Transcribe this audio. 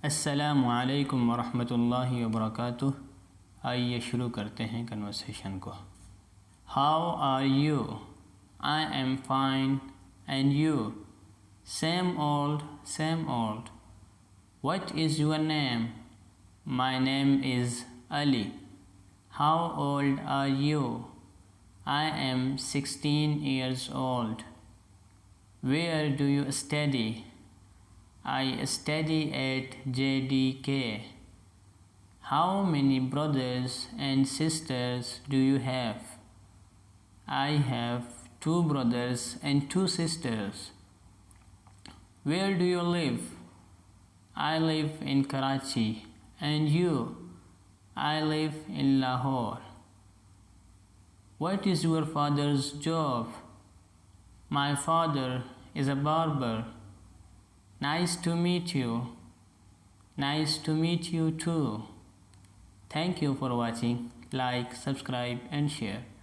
अस्सलामुअलैकुम वरहमतुल्लाहि वबरकातुह। आइए शुरू करते हैं कन्वर्सेशन को। How are you? I am fine and you? Same old same old. What is your name? My name is Ali. How old are you? I am 16 years old. Where do you study? I study at JDK. How many brothers and sisters do you have? I have 2 brothers and 2 sisters. Where do you live? I live in Karachi. And you? I live in Lahore. What is your father's job? My father is a barber. Nice to meet you. Nice to meet you too. Thank you for watching. Like, subscribe and share.